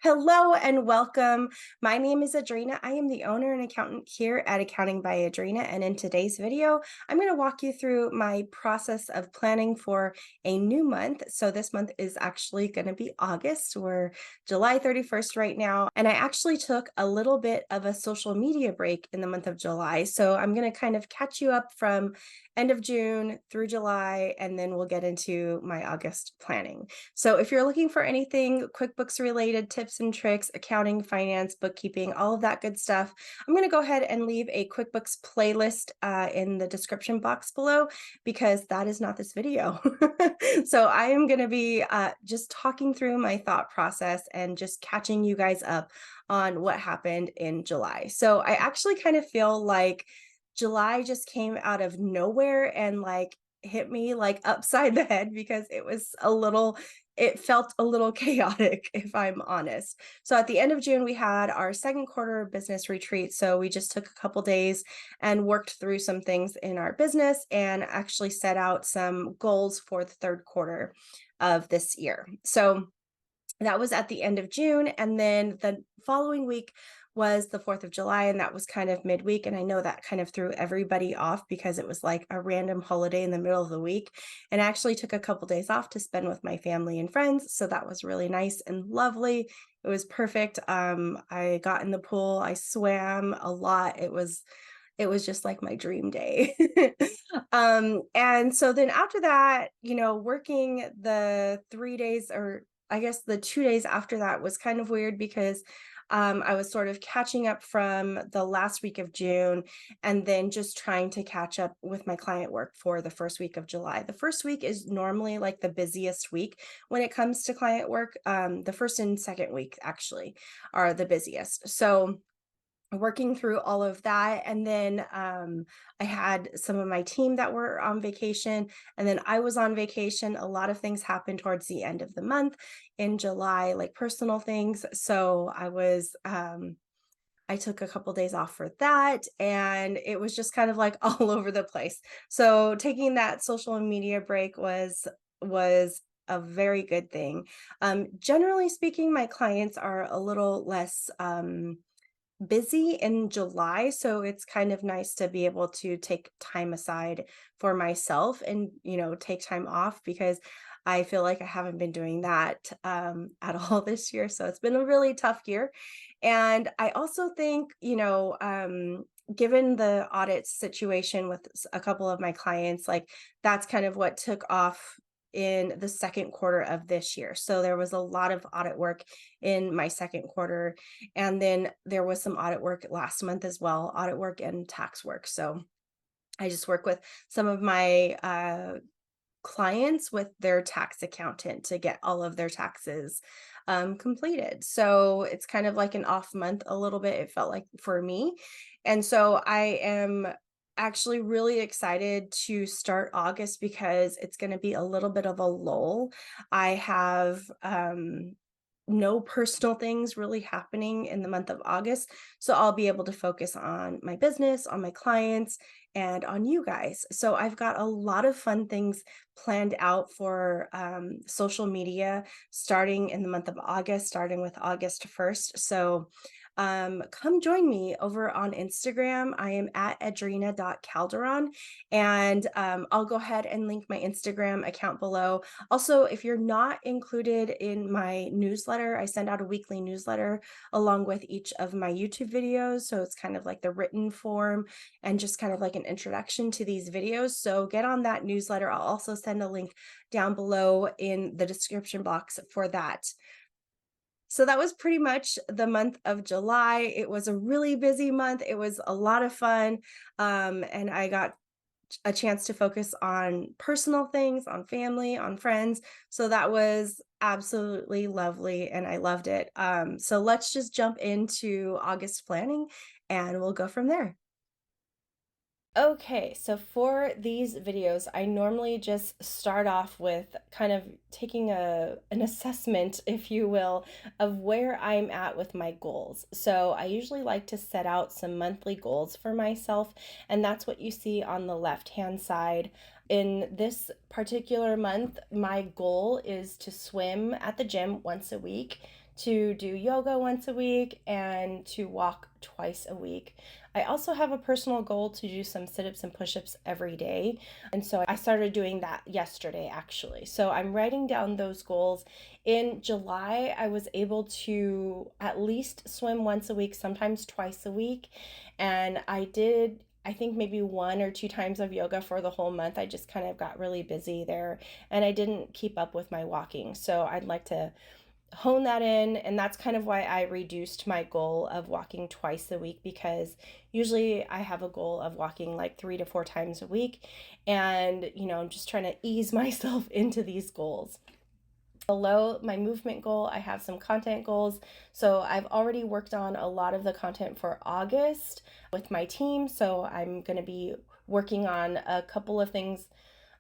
Hello and welcome. My name is Adrena. I am the owner and accountant here at Accounting by Adrena. And in today's video, I'm going to walk you through my process of planning for a new month. So this month is actually going to be August. We're July 31st right now. And I actually took a little bit of a social media break in the month of July. So I'm going to kind of catch you up from end of June through July, and then we'll get into my August planning. So if you're looking for anything QuickBooks related, tips and tricks, accounting, finance, bookkeeping, all of that good stuff, I'm going to go ahead and leave a QuickBooks playlist in the description box below because that is not this video. So I am going to be just talking through my thought process and just catching you guys up on what happened in July. So I actually kind of feel like July just came out of nowhere and hit me like upside the head because it felt a little chaotic, if I'm honest. So at the end of June, we had our second quarter business retreat. So we just took a couple days and worked through some things in our business and actually set out some goals for the third quarter of this year. So that was at the end of June. And then the following week was the 4th of July, and that was kind of midweek. And I know that kind of threw everybody off because it was like a random holiday in the middle of the week. And I actually took a couple days off to spend with my family and friends. So that was really nice and lovely. It was perfect. I got in the pool, I swam a lot. It was just like my dream day. And so then after that, working the 3 days, or I guess the 2 days after that, was kind of weird because I was sort of catching up from the last week of June and then just trying to catch up with my client work for the first week of July. The first week is normally like the busiest week when it comes to client work. The first and second week actually are the busiest. So working through all of that, and then I had some of my team that were on vacation, and then I was on vacation. A lot of things happened towards the end of the month in July, like personal things. So I took a couple days off for that, and it was just kind of like all over the place. So taking that social media break was a very good thing. Generally speaking, my clients are a little less busy in July, so it's kind of nice to be able to take time aside for myself and, take time off because I feel like I haven't been doing that at all this year. So it's been a really tough year. And I also think, given the audit situation with a couple of my clients, like that's kind of what took off in the second quarter of this year. So there was a lot of audit work in my second quarter, and then there was some audit work last month as well, audit work and tax work. So I just work with some of my clients with their tax accountant to get all of their taxes completed. So it's kind of like an off month a little bit, it felt like for me. And so I am actually really excited to start August because it's going to be a little bit of a lull. I have no personal things really happening in the month of August. So I'll be able to focus on my business, on my clients, and on you guys. So I've got a lot of fun things planned out for social media starting in the month of August, starting with August 1st. So come join me over on Instagram. I am at adrena.calderon, and I'll go ahead and link my Instagram account below. Also, if you're not included in my newsletter, I send out a weekly newsletter along with each of my YouTube videos. So it's kind of like the written form and just kind of like an introduction to these videos. So get on that newsletter. I'll also send a link down below in the description box for that. So that was pretty much the month of July. It was a really busy month. It was a lot of fun. And I got a chance to focus on personal things, on family, on friends. So that was absolutely lovely and I loved it. So let's just jump into August planning and we'll go from there. Okay, so for these videos, I normally just start off with kind of taking an assessment, if you will, of where I'm at with my goals. So I usually like to set out some monthly goals for myself, and that's what you see on the left-hand side. In this particular month, my goal is to swim at the gym once a week, to do yoga once a week and to walk twice a week. I also have a personal goal to do some sit ups and push ups every day. And so I started doing that yesterday, actually. So I'm writing down those goals. In July, I was able to at least swim once a week, sometimes twice a week. And I did, I think maybe one or two times of yoga for the whole month. I just kind of got really busy there and I didn't keep up with my walking. So I'd like to hone that in, and that's kind of why I reduced my goal of walking twice a week, because usually I have a goal of walking like 3 to 4 times a week, and I'm just trying to ease myself into these goals. Below my movement goal, I have some content goals. So I've already worked on a lot of the content for August with my team, so I'm going to be working on a couple of things,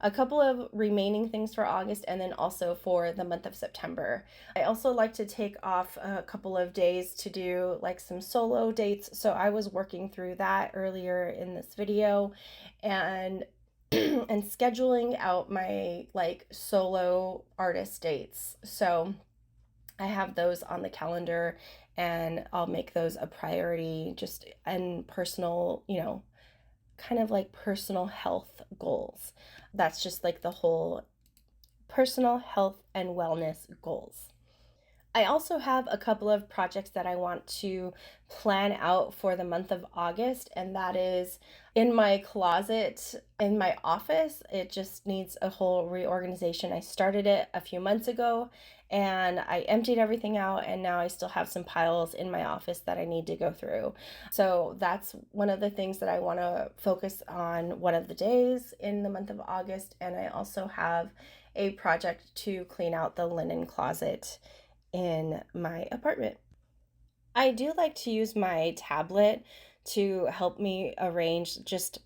a couple of remaining things for August, and then also for the month of September. I also like to take off a couple of days to do like some solo dates. So I was working through that earlier in this video, and and scheduling out my like solo artist dates. So I have those on the calendar and I'll make those a priority, just and personal, kind of like personal health goals. That's just like the whole personal health and wellness goals. I also have a couple of projects that I want to plan out for the month of August, and that is in my closet in my office. It just needs a whole reorganization. I started it a few months ago and I emptied everything out, and now I still have some piles in my office that I need to go through. So that's one of the things that I want to focus on one of the days in the month of August. And I also have a project to clean out the linen closet in my apartment. I do like to use my tablet to help me arrange just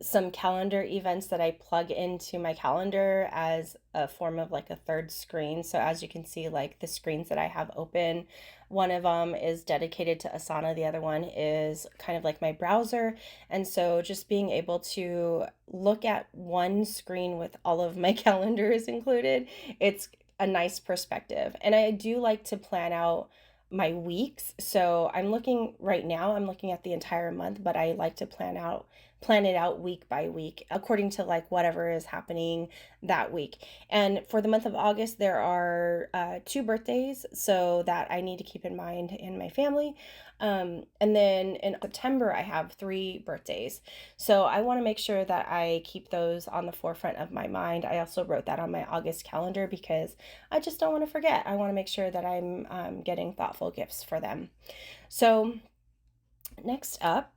some calendar events that I plug into my calendar as a form of like a third screen. So as you can see, like the screens that I have open, one of them is dedicated to Asana, the other one is kind of like my browser. And so just being able to look at one screen with all of my calendars included, it's a nice perspective. And I do like to plan out my weeks. So I'm looking at the entire month, but I like to plan it out week by week according to like whatever is happening that week. And for the month of August, there are 2 birthdays, so that I need to keep in mind in my family. And then in September, I have 3 birthdays. So I want to make sure that I keep those on the forefront of my mind. I also wrote that on my August calendar because I just don't want to forget. I want to make sure that I'm getting thoughtful gifts for them. So next up,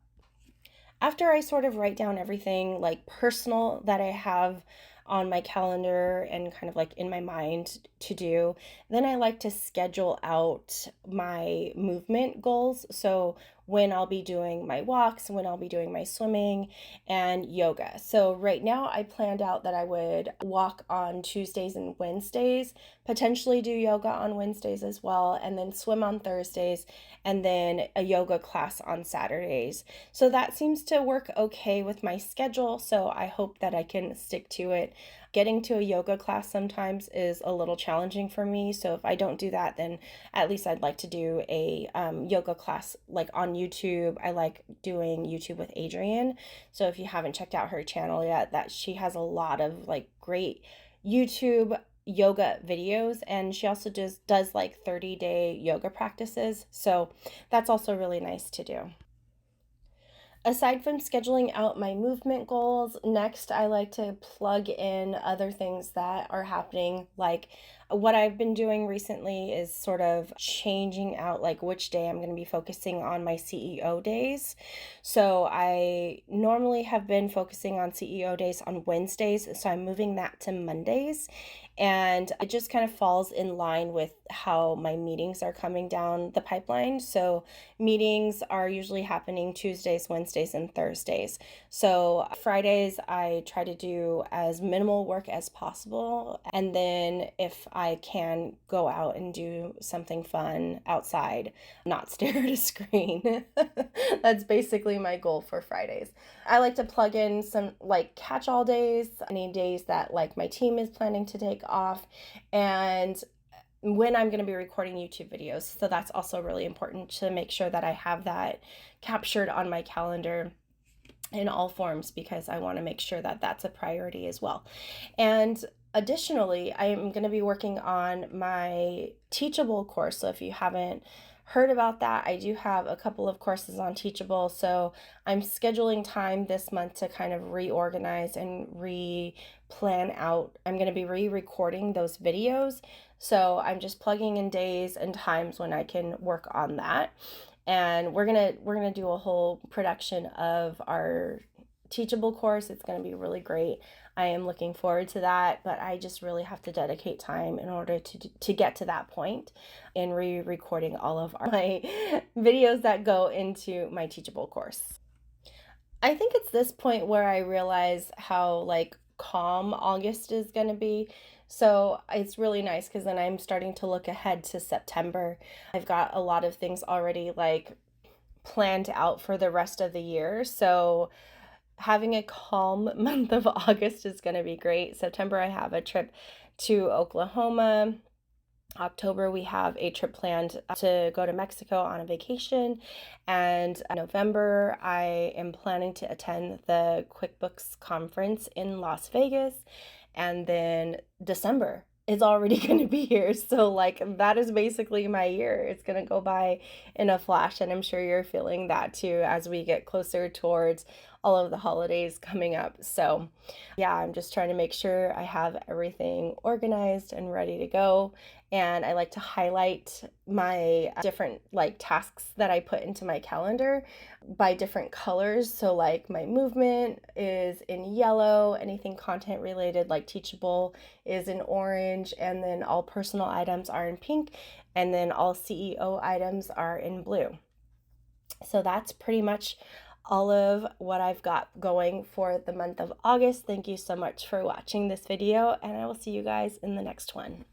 after I sort of write down everything like personal that I have on my calendar and kind of like in my mind to do, then I like to schedule out my movement goals. So when I'll be doing my walks, when I'll be doing my swimming and yoga. So right now I planned out that I would walk on Tuesdays and Wednesdays, potentially do yoga on Wednesdays as well, and then swim on Thursdays, and then a yoga class on Saturdays. So that seems to work okay with my schedule. So I hope that I can stick to it. Getting to a yoga class sometimes is a little challenging for me. So if I don't do that, then at least I'd like to do a yoga class like on YouTube. I like doing YouTube with Adriene. So if you haven't checked out her channel yet, that she has a lot of like great YouTube yoga videos, and she also does like 30-day yoga practices. So that's also really nice to do. Aside from scheduling out my movement goals, next I like to plug in other things that are happening. Like what I've been doing recently is sort of changing out like which day I'm going to be focusing on my CEO days. So I normally have been focusing on CEO days on Wednesdays, so I'm moving that to Mondays. And it just kind of falls in line with how my meetings are coming down the pipeline. So meetings are usually happening Tuesdays, Wednesdays, and Thursdays. So Fridays, I try to do as minimal work as possible. And then if I can go out and do something fun outside, not stare at a screen. That's basically my goal for Fridays. I like to plug in some like catch-all days, any days that like my team is planning to take off. And when I'm going to be recording YouTube videos. So that's also really important to make sure that I have that captured on my calendar in all forms, because I want to make sure that that's a priority as well. And additionally, I'm going to be working on my Teachable course. So if you haven't heard about that, I do have a couple of courses on Teachable. So I'm scheduling time this month to kind of reorganize and plan out. I'm going to be re-recording those videos. So I'm just plugging in days and times when I can work on that. And we're gonna do a whole production of our Teachable course. It's gonna be really great. I am looking forward to that, but I just really have to dedicate time in order to get to that point in re-recording all of my videos that go into my Teachable course. I think it's this point where I realize how like calm August is going to be. So it's really nice because then I'm starting to look ahead to September. I've got a lot of things already like planned out for the rest of the year. So having a calm month of August is going to be great. September, I have a trip to Oklahoma. October, we have a trip planned to go to Mexico on a vacation. And November, I am planning to attend the QuickBooks conference in Las Vegas. And then December is already going to be here. So, like, that is basically my year. It's going to go by in a flash. And I'm sure you're feeling that too as we get closer towards all of the holidays coming up. So, yeah, I'm just trying to make sure I have everything organized and ready to go. And I like to highlight my different like tasks that I put into my calendar by different colors. So like my movement is in yellow, anything content related like Teachable is in orange, and then all personal items are in pink, and then all CEO items are in blue. So that's pretty much all of what I've got going for the month of August. Thank you so much for watching this video, and I will see you guys in the next one.